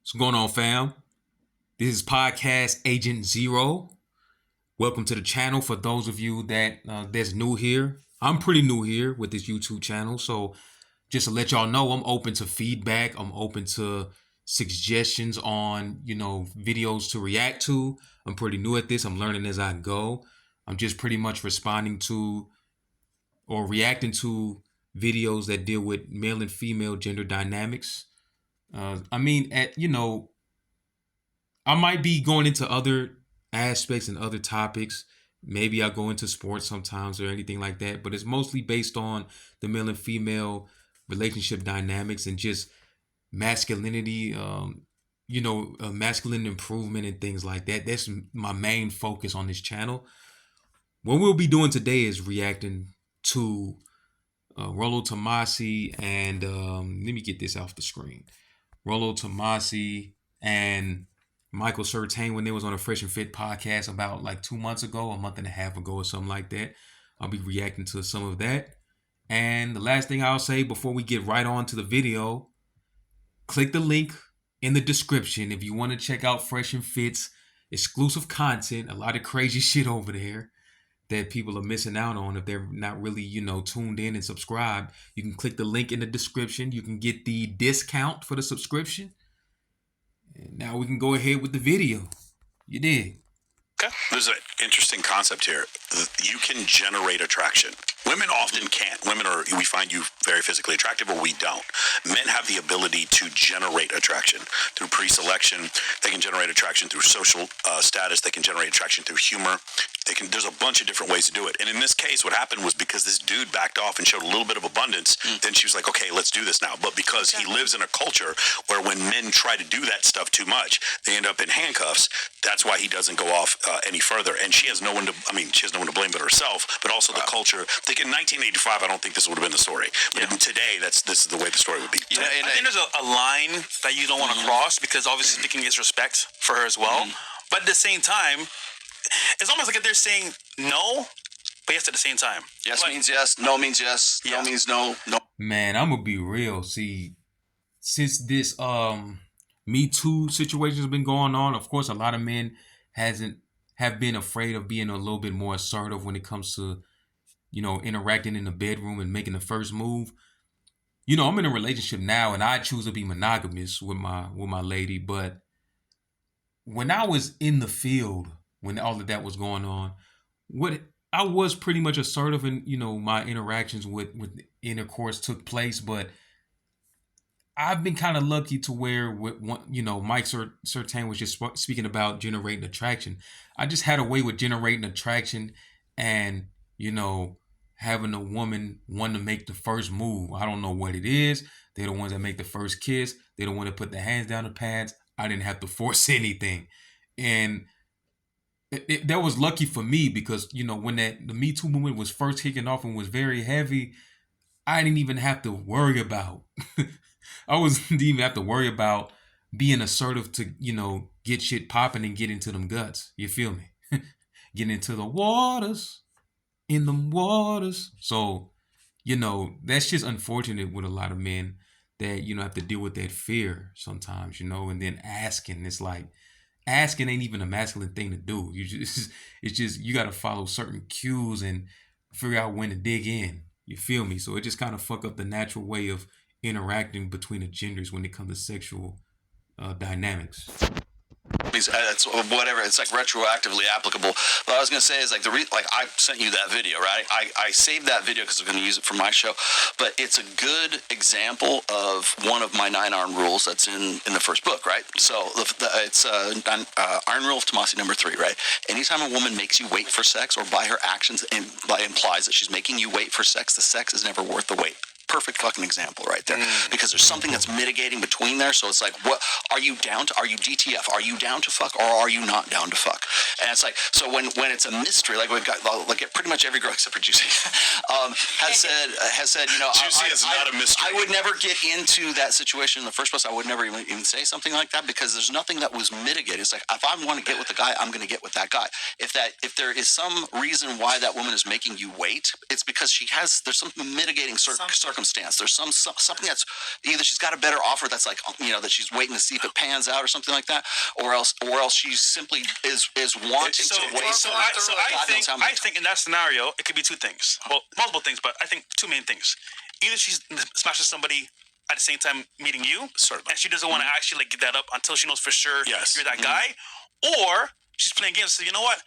What's going on, fam? This is Podcast Agent Zero. Welcome to the channel. For those of you that's new here, I'm pretty new here with this YouTube channel. So just to let y'all know, I'm open to feedback. I'm open to suggestions on, videos to react to. I'm pretty new at this. I'm learning as I go. I'm just pretty much responding to or reacting to videos that deal with male and female gender dynamics. I might be going into other aspects and other topics. Maybe I'll go into sports sometimes or anything like that, but it's mostly based on the male and female relationship dynamics and just masculinity, masculine improvement and things like that. That's my main focus on this channel. What we'll be doing today is reacting to Rollo Tomasi and let me get this off the screen. Rollo Tomasi and Michael Surtain when they was on a Fresh and Fit podcast about like 2 months ago, a month and a half ago or something like that. I'll be reacting to some of that. And the last thing I'll say before we get right on to the video, click the link in the description if you want to check out Fresh and Fit's exclusive content, a lot of crazy shit over there that people are missing out on if they're not really, tuned in and subscribed. You can click the link in the description. You can get the discount for the subscription. And now we can go ahead with the video. You did. Okay. There's an interesting concept here. You can generate attraction. Women often can't. We find you very physically attractive, or we don't. Men have the ability to generate attraction through pre-selection. They can generate attraction through social status. They can generate attraction through humor. There's a bunch of different ways to do it. And in this case, what happened was because this dude backed off and showed a little bit of abundance, then she was like, okay, let's do this now. But because he lives in a culture where when men try to do that stuff too much, they end up in handcuffs. That's why he doesn't go off any further. And she has no one to blame but herself, but also the culture. In 1985, I don't think this would have been the story. But today, this is the way the story would be. I think there's a line that you don't want to cross, because obviously speaking is respect for her as well. But at the same time, it's almost like if they're saying no, but yes at the same time. Yes means yes, no means yes, no means no. Man, I'm gonna be real. See, since this Me Too situation has been going on, of course, a lot of men have been afraid of being a little bit more assertive when it comes to, interacting in the bedroom and making the first move. I'm in a relationship now and I choose to be monogamous with my lady. But when I was in the field, when all of that was going on, I was pretty much assertive in, my interactions with intercourse took place. But I've been kind of lucky to where, Mike Surtain was just speaking about generating attraction. I just had a way with generating attraction and, having a woman want to make the first move. I don't know what it is. They're the ones that make the first kiss. They're the one that put their hands down the pads. I didn't have to force anything. And that was lucky for me because, when the Me Too movement was first kicking off and was very heavy, I didn't even have to worry about, didn't even have to worry about being assertive to, get shit popping and get into them guts. You feel me? Get into the waters. In the waters. So, that's just unfortunate with a lot of men that, have to deal with that fear sometimes, and then asking. It's like, asking ain't even a masculine thing to do. You got to follow certain cues and figure out when to dig in. You feel me? So it just kind of fuck up the natural way of interacting between the genders when it comes to sexual dynamics. It's whatever. It's like retroactively applicable. But I was gonna say is like I sent you that video, right? I saved that video because I'm gonna use it for my show. But it's a good example of one of my 9 iron rules that's in the first book, right? So it's iron rule of Tomasi number 3, right? Anytime a woman makes you wait for sex, or by her actions implies that she's making you wait for sex, the sex is never worth the wait. Perfect fucking example right there, because there's something that's mitigating between there. So it's like, what are you down to? Are you DTF? Are you down to fuck, or are you not down to fuck? And it's like, so when it's a mystery, like we've got like pretty much every girl except for Juicy has said, Juicy is not a mystery. I would never get into that situation in the first place. I would never even say something like that, because there's nothing that was mitigated. It's like, if I want to get with a guy, I'm going to get with that guy. If there is some reason why that woman is making you wait, it's because there's some mitigating circumstances circumstance. There's something that's either she's got a better offer that's like, that she's waiting to see if it pans out or something like that, or else she simply is wanting to wait. I think in that scenario it could be two things. Well, multiple things, but I think two main things. Either she's smashing somebody at the same time meeting you, Certainly. and she doesn't want to actually like get that up until she knows for sure Yes. you're that guy, or she's playing games. So you know what?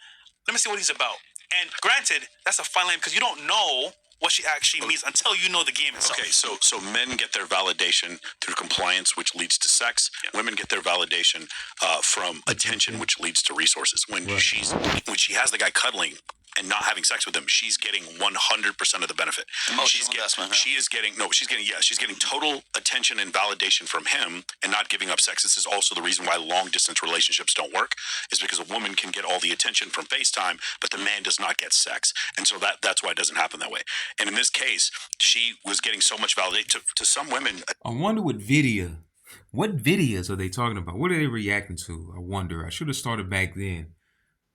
Let me see what he's about. And granted, that's a fine line because you don't know what she actually means until you know the game itself. Okay, so men get their validation through compliance, which leads to sex. Yeah. Women get their validation from attention, which leads to resources. When she has the guy cuddling and not having sex with him, she's getting 100% of the benefit. Emotional investment. She's getting total attention and validation from him and not giving up sex. This is also the reason why long distance relationships don't work, is because a woman can get all the attention from FaceTime, but the man does not get sex. And so that's why it doesn't happen that way. And in this case, she was getting so much validation to some women. I wonder what videos are they talking about? What are they reacting to? I wonder. I should have started back then.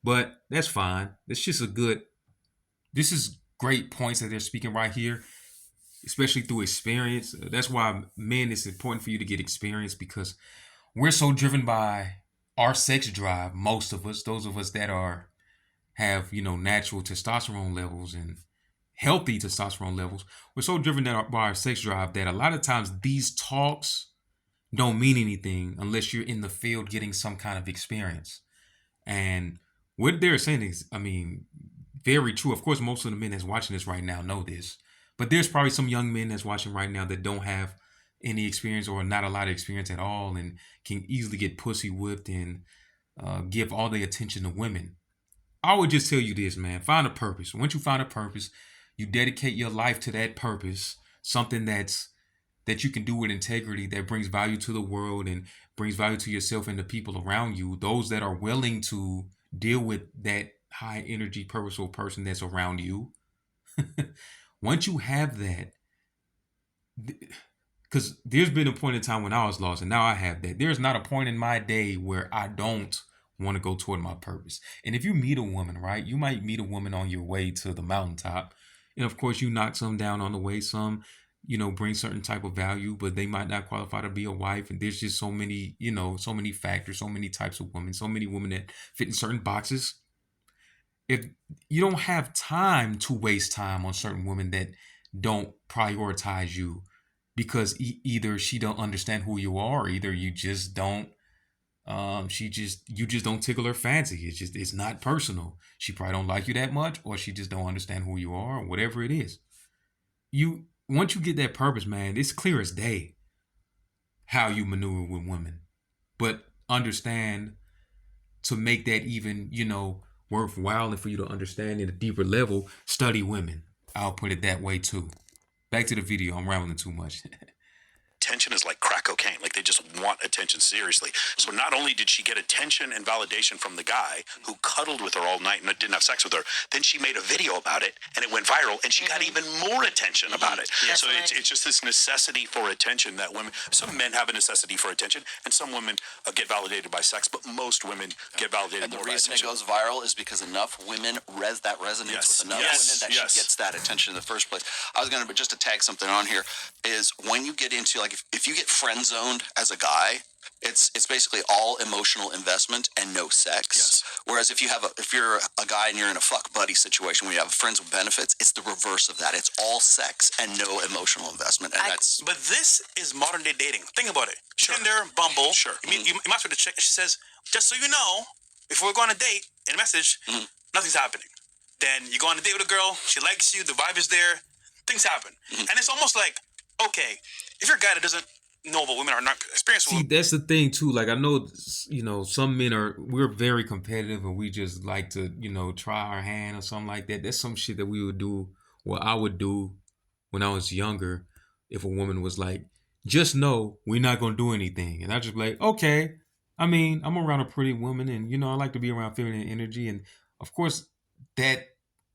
But that's fine. This is great points that they're speaking right here, especially through experience. That's why, men, it's important for you to get experience, because we're so driven by our sex drive. Most of us, those of us that have natural testosterone levels and healthy testosterone levels, we're so driven by our sex drive that a lot of times these talks don't mean anything unless you're in the field getting some kind of experience. And what they're saying is, very true. Of course, most of the men that's watching this right now know this, but there's probably some young men that's watching right now that don't have any experience or not a lot of experience at all and can easily get pussy whipped and give all the attention to women. I would just tell you this, man. Find a purpose. Once you find a purpose, you dedicate your life to that purpose, something that you can do with integrity, that brings value to the world and brings value to yourself and the people around you, those that are willing to deal with that high energy, purposeful person that's around you. Once you have that, because there's been a point in time when I was lost, and now I have that. There's not a point in my day where I don't want to go toward my purpose. And if you meet a woman, right, you might meet a woman on your way to the mountaintop. And of course, you knock some down on the way, some bring certain type of value, but they might not qualify to be a wife. And there's just so many, so many factors, so many types of women, so many women that fit in certain boxes. If you don't have time to waste time on certain women that don't prioritize you, because either she don't understand who you are, or either you just don't, you just don't tickle her fancy. It's not personal. She probably don't like you that much, or she just don't understand who you are, or whatever it is. Once you get that purpose, man, it's clear as day how you maneuver with women. But understand, to make that even, worthwhile and for you to understand at a deeper level, study women. I'll put it that way too. Back to the video. I'm rambling too much. Attention is like crack cocaine. Like, they just want attention, seriously. So not only did she get attention and validation from the guy who cuddled with her all night and didn't have sex with her, then she made a video about it and it went viral and she got even more attention about it. Yeah. So it's just this necessity for attention that some men have a necessity for attention and some women get validated by sex, but most women get validated and more the by reason attention. it goes viral is because enough women that resonates with enough women that she gets that attention in the first place. I was going to, just to tag something on here, is when you get into, like, if you get friend zoned as a guy, it's basically all emotional investment and no sex. Yes. Whereas if you're a guy and you're in a fuck buddy situation where you have friends with benefits, it's the reverse of that. It's all sex and no emotional investment. And But this is modern day dating. Think about it. Sure. Tinder, Bumble. Sure. You match with a chick. She says, just so you know, before we go on a date, in a message, nothing's happening. Then you go on a date with a girl. She likes you. The vibe is there. Things happen. And it's almost like, okay, if you're a guy that doesn't know what women are not experienced with. See, that's the thing too. Like, I know, some men we're very competitive and we just like to, try our hand or something like that. That's some shit that we would do, or I would do when I was younger. If a woman was like, just know we're not going to do anything. And I'd just be like, okay. I'm around a pretty woman and, I like to be around feminine energy. And of course that,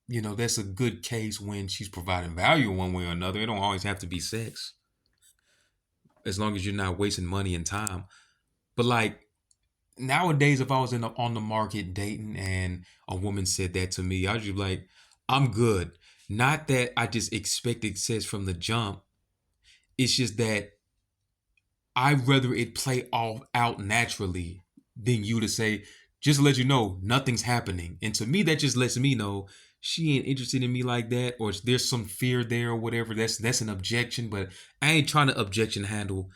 that's a good case when she's providing value one way or another. It don't always have to be sex, as long as you're not wasting money and time. But like nowadays, if I was on the market dating and a woman said that to me, I'd just be like, I'm good. Not that I just expect success from the jump, It's just that I'd rather it play all out naturally than you to say, just to let you know, nothing's happening. And to me, that just lets me know she ain't interested in me like that, or there's some fear there or whatever. That's an objection, but I ain't trying to objection handle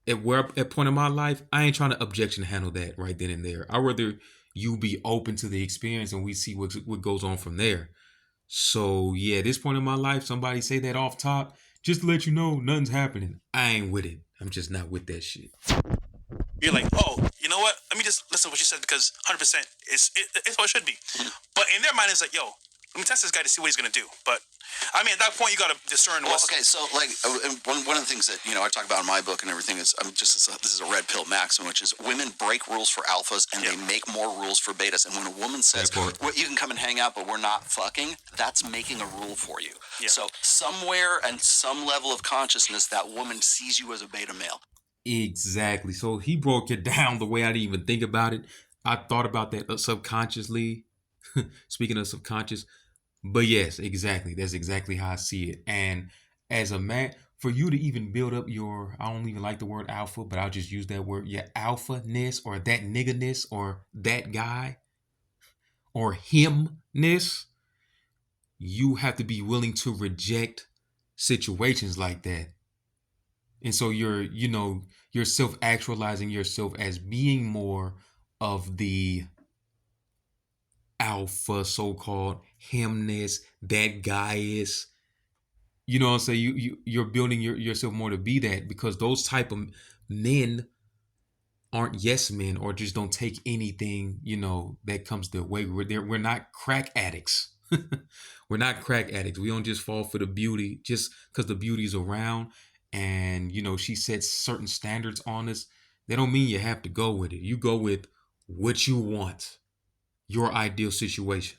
at point in my life. I ain't trying to objection handle that right then and there. I'd rather you be open to the experience and we see what goes on from there. So yeah, at this point in my life, somebody say that off top, just to let you know, nothing's happening. I ain't with it. I'm just not with that shit. You're like, oh, you know what? Let me just listen to what you said because 100% it's what it should be. But in their mind, it's like, yo, let me test this guy to see what he's gonna do. But I mean, at that point, you gotta discern Well, what's okay, so like one of the things that I talk about in my book and everything is this is a red pill maxim, which is women break rules for alphas and they make more rules for betas. And when a woman says, well, you can come and hang out, but we're not fucking, that's making a rule for you. Yeah. So somewhere and some level of consciousness, that woman sees you as a beta male. Exactly. So he broke it down the way I didn't even think about it. I thought about that subconsciously. Speaking of subconscious, but yes, exactly. That's exactly how I see it. And as a man, for you to even build up your, I don't even like the word alpha, but I'll just use that word, your alpha-ness or that nigga-ness or that guy or him-ness, you have to be willing to reject situations like that. And so you're self-actualizing yourself as being more of the alpha, so-called himness, that guy is. You know what I'm saying? You're building yourself more to be that, because those type of men aren't yes men or just don't take anything, that comes their way. We're not crack addicts. We're not crack addicts. We don't just fall for the beauty just because the beauty's around and she sets certain standards on us. That don't mean you have to go with it. You go with what you want, your ideal situation.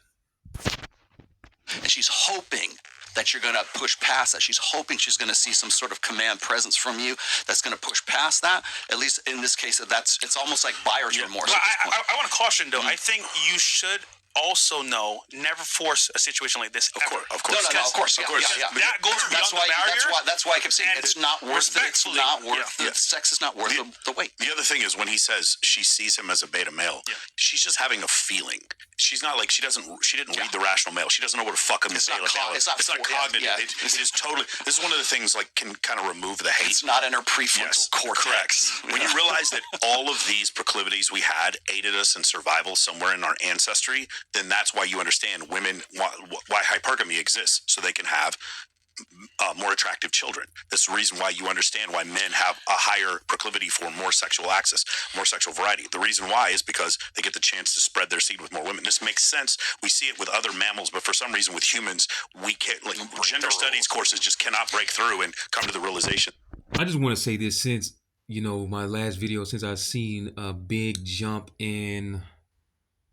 And she's hoping that you're going to push past that. She's hoping she's going to see some sort of command presence from you that's going to push past that. At least in this case, it's almost like buyer's remorse. Well, I want to caution though. I think you should also know, never force a situation like this. Of course. No, of course. Yeah. That goes beyond the barrier. That's why I kept saying it's not worth it. It's not worth it. Sex is not worth the wait. The other thing is when he says she sees him as a beta male, she's just having a feeling. She's not like she didn't read the rational male. She doesn't know what a fuck a beta male is. It's not cognitive. Yeah. It is totally. This is one of the things can kind of remove the hate. It's not in her prefrontal cortex. Correct. When you realize that all of these proclivities we had aided us in survival somewhere in our ancestry, then that's why you understand women why hypergamy exists, so they can have more attractive children. That's the reason why you understand why men have a higher proclivity for more sexual access, more sexual variety. The reason why is because they get the chance to spread their seed with more women. This makes sense. We see it with other mammals, but for some reason with humans, we can't. Like gender studies courses just cannot break through and come to the realization. I just want to say this, since my last video, since I've seen a big jump in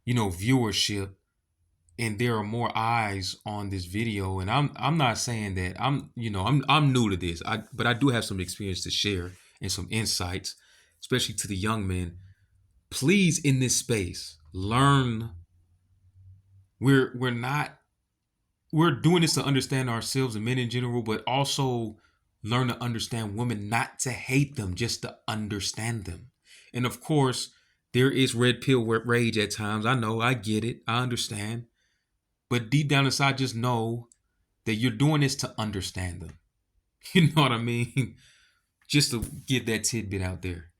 viewership, and there are more eyes on this video, and I'm not saying that I'm new to this, but I do have some experience to share and some insights, especially to the young men. Please, in this space, learn. We're doing this to understand ourselves and men in general, but also learn to understand women, not to hate them, just to understand them. And of course, there is red pill rage at times. I know, I get it, I understand. But deep down inside, just know that you're doing this to understand them. You know what I mean? Just to get that tidbit out there.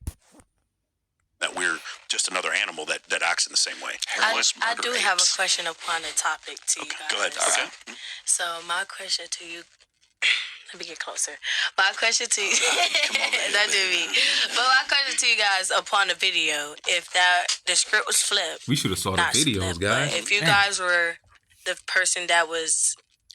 That we're just another animal that acts in the same way. I do have a question upon the topic to you guys. Go ahead. Okay. So my question to you, let me get closer. My question to you, that did me. But my question to you guys upon the video, if the script was flipped. We should have saw the videos, guys. If you guys were the person that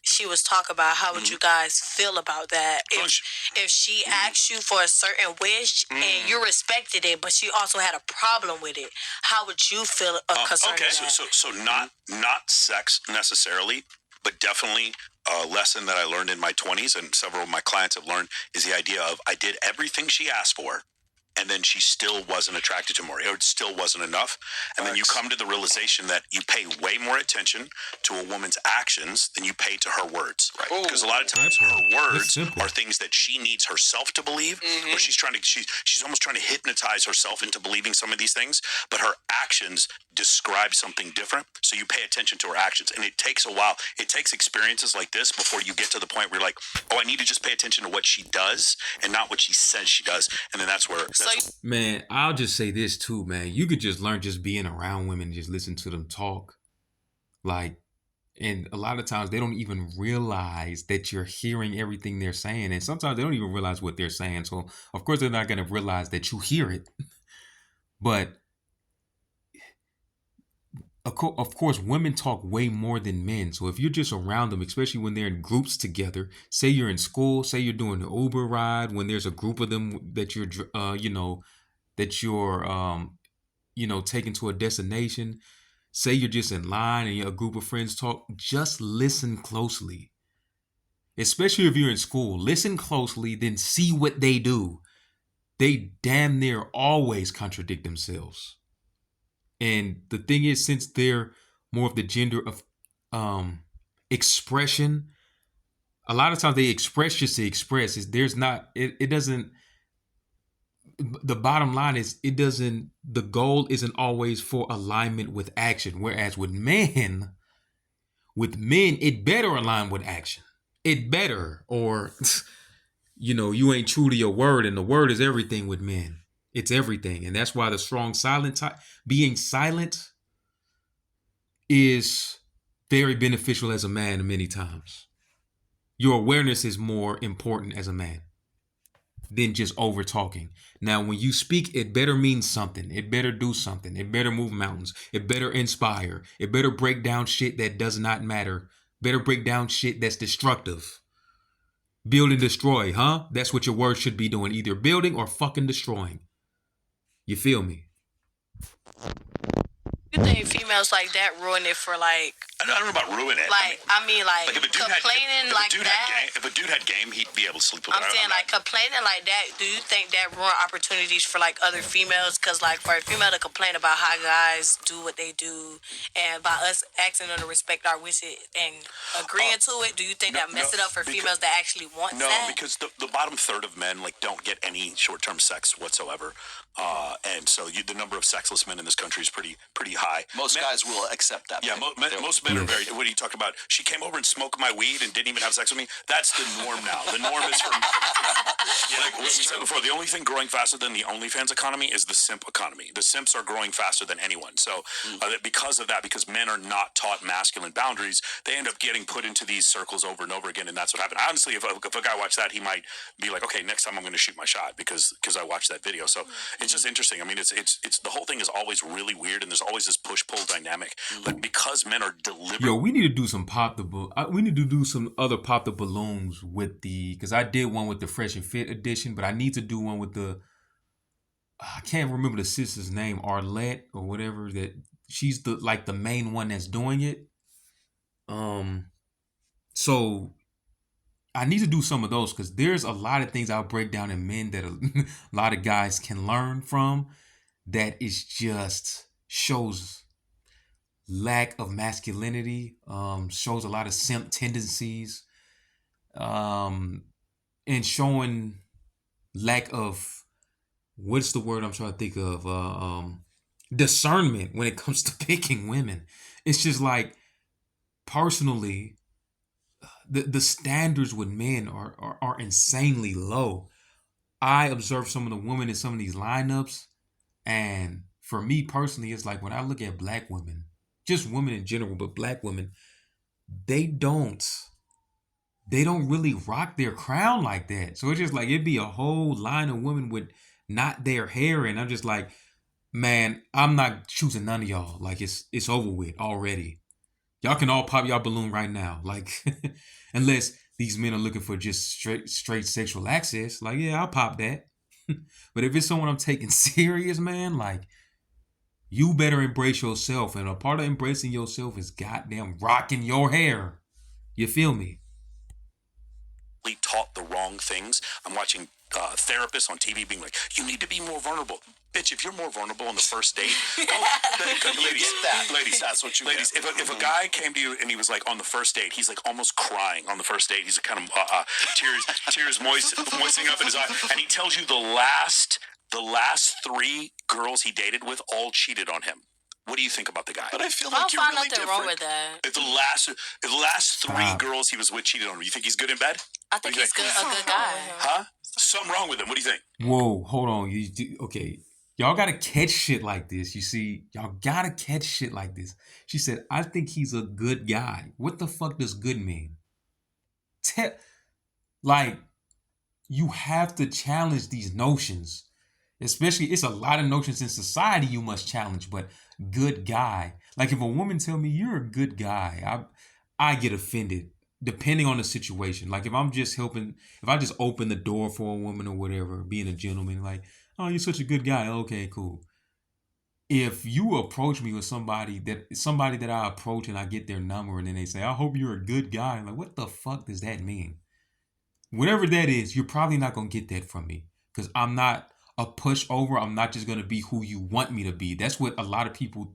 she was talking about, how would you guys feel about that? If she asked you for a certain wish and you respected it, but she also had a problem with it, how would you feel concerning that? So not sex necessarily, but definitely a lesson that I learned in my 20s and several of my clients have learned is the idea of I did everything she asked for, and then she still wasn't attracted to more, or it still wasn't enough. And then you come to the realization that you pay way more attention to a woman's actions than you pay to her words. Right. Because a lot of times Simple. her words It's simple. are things that she needs herself to believe, or she's almost trying to hypnotize herself into believing some of these things, but her actions describe something different. So you pay attention to her actions, and it takes a while. It takes experiences like this before you get to the point where you're like, oh, I need to just pay attention to what she does and not what she says she does. And then that's where Man, I'll just say this too, man. You could just learn just being around women, just listen to them talk. Like, and a lot of times they don't even realize that you're hearing everything they're saying. And sometimes they don't even realize what they're saying. So, of course, they're not going to realize that you hear it. But, of course, women talk way more than men. So if you're just around them, especially when they're in groups together, say you're in school, say you're doing the Uber ride, when there's a group of them that you're, taken to a destination. Say you're just in line and a group of friends talk. Just listen closely. Especially if you're in school. Listen closely, then see what they do. They damn near always contradict themselves. And the thing is, since they're more of the gender of expression, a lot of times they express just to express. It doesn't. The bottom line is the goal isn't always for alignment with action. Whereas with men, it better align with action. It better, or, you ain't true to your word, and the word is everything with men. It's everything. And that's why the strong silent type, being silent is very beneficial as a man many times. Your awareness is more important as a man than just over talking. Now, when you speak, it better mean something. It better do something. It better move mountains. It better inspire. It better break down shit that does not matter. Better break down shit that's destructive. Build and destroy, huh? That's what your words should be doing. Either building or fucking destroying. You feel me? You think females like that ruin it for like? I don't know about ruin it. Like if a dude complaining had, that. if a dude had game, he'd be able to sleep with her. I'm saying like complaining like that. Do you think that ruin opportunities for like other females? Because like for a female to complain about how guys do what they do, and by us asking them to respect our wishes and agreeing to it, do you think that mess it up for females that actually want that? No, because the bottom third of men don't get any short-term sex whatsoever, and so the number of sexless men in this country is pretty high. Most guys will accept that. Yeah, most men are very. What are you talking about? She came over and smoked my weed and didn't even have sex with me. That's the norm now. The norm is for like what we said before. The only thing growing faster than the OnlyFans economy is the simp economy. The simps are growing faster than anyone. So because of that, because men are not taught masculine boundaries, they end up getting put into these circles over and over again, and that's what happened. Honestly, if a guy watched that, he might be like, okay, next time I'm going to shoot my shot because I watched that video. So it's just interesting. I mean, it's the whole thing is always really weird, and there's always this push-pull dynamic. But because men are deliberate. Yo, we need to do some we need to do some other pop the balloons with because I did one with the Fresh and Fit edition, but I need to do one with I can't remember the sister's name, Arlette or whatever, that she's the main one that's doing it. So I need to do some of those because there's a lot of things I'll break down in men that a lot of guys can learn from, that is just shows lack of masculinity, shows a lot of simp tendencies, and showing lack of, what's the word I'm trying to think of, discernment when it comes to picking women. It's just like, personally, the standards with men are insanely low. I observe some of the women in some of these lineups, and for me personally, it's like when I look at black women, just women in general, but black women, they don't really rock their crown like that. So it's just like, it'd be a whole line of women with not their hair, and I'm just like, man, I'm not choosing none of y'all. Like, it's over with already. Y'all can all pop y'all balloon right now. Like, unless these men are looking for just straight sexual access, like, yeah, I'll pop that. But if it's someone I'm taking serious, man, like, you better embrace yourself. And a part of embracing yourself is goddamn rocking your hair. You feel me? Taught the wrong things. I'm watching therapists on TV being like, you need to be more vulnerable. Bitch, if you're more vulnerable on the first date, ladies, that's what you ladies. get. If a guy came to you and he was like on the first date, he's like almost crying on the first date. He's kind of tears moistening up in his eye, and he tells you the last 3 girls he dated with all cheated on him. What do you think about the guy? But I feel I like don't you're find really nothing different. wrong with that. If the last 3 girls he was with cheated on him, you think he's good in bed? I think he's good, a good guy. Huh? Something wrong with him. What do you think? Whoa, hold on. Okay. Y'all gotta catch shit like this. You see, y'all gotta catch shit like this. She said, I think he's a good guy. What the fuck does good mean? Like, you have to challenge these notions. Especially, it's a lot of notions in society you must challenge, but good guy. Like, if a woman tell me you're a good guy, I get offended, depending on the situation. Like, if I just open the door for a woman or whatever, being a gentleman, like, oh, you're such a good guy. Okay, cool. If you approach me with somebody that I approach and I get their number and then they say, I hope you're a good guy. I'm like, what the fuck does that mean? Whatever that is, you're probably not going to get that from me because I'm not a pushover. I'm not just going to be who you want me to be. That's what a lot of people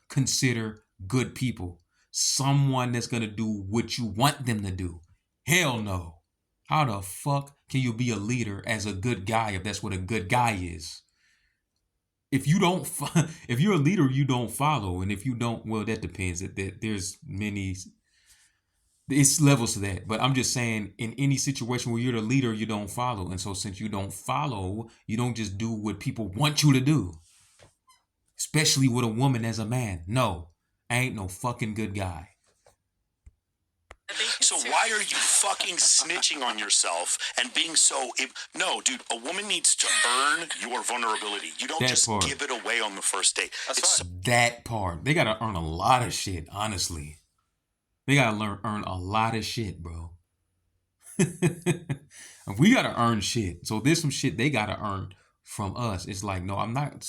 consider good people. Someone that's going to do what you want them to do. Hell no. How the fuck can you be a leader as a good guy if that's what a good guy is? If you're a leader, you don't follow. And if you don't, well, that depends. There's it's levels to that. But I'm just saying, in any situation where you're the leader, you don't follow. And so since you don't follow, you don't just do what people want you to do. Especially with a woman as a man. No, I ain't no fucking good guy. So why are you fucking snitching on yourself and being so... No, dude, a woman needs to earn your vulnerability. You don't just give it away on the first date. That part. They got to earn a lot of shit, honestly. They got to earn a lot of shit, bro. We got to earn shit. So there's some shit they got to earn from us. It's like, no, I'm not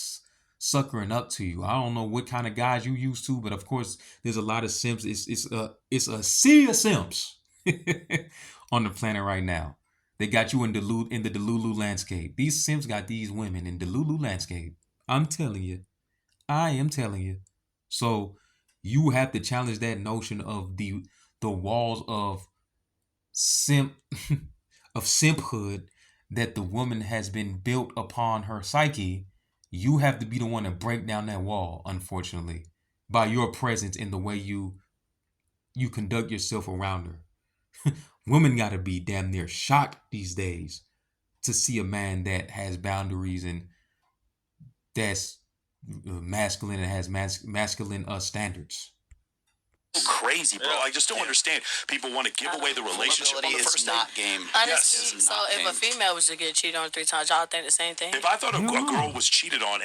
suckering up to you. I don't know what kind of guys you used to, but of course there's a lot of simps. It's a sea of simps on the planet right now. They got you in the Delulu landscape. These simps got these women in the Delulu landscape. I'm telling you. I am telling you. So you have to challenge that notion of the walls of simphood that the woman has been built upon her psyche. You have to be the one to break down that wall, unfortunately, by your presence in the way you conduct yourself around her. Women got to be damn near shocked these days to see a man that has boundaries and that's masculine and has masculine standards. Crazy, bro. I just don't understand. People want to give away the relationship on the first date. Not game. Honestly, so if a female was to get cheated on 3 times, y'all think the same thing? If I thought a girl was cheated on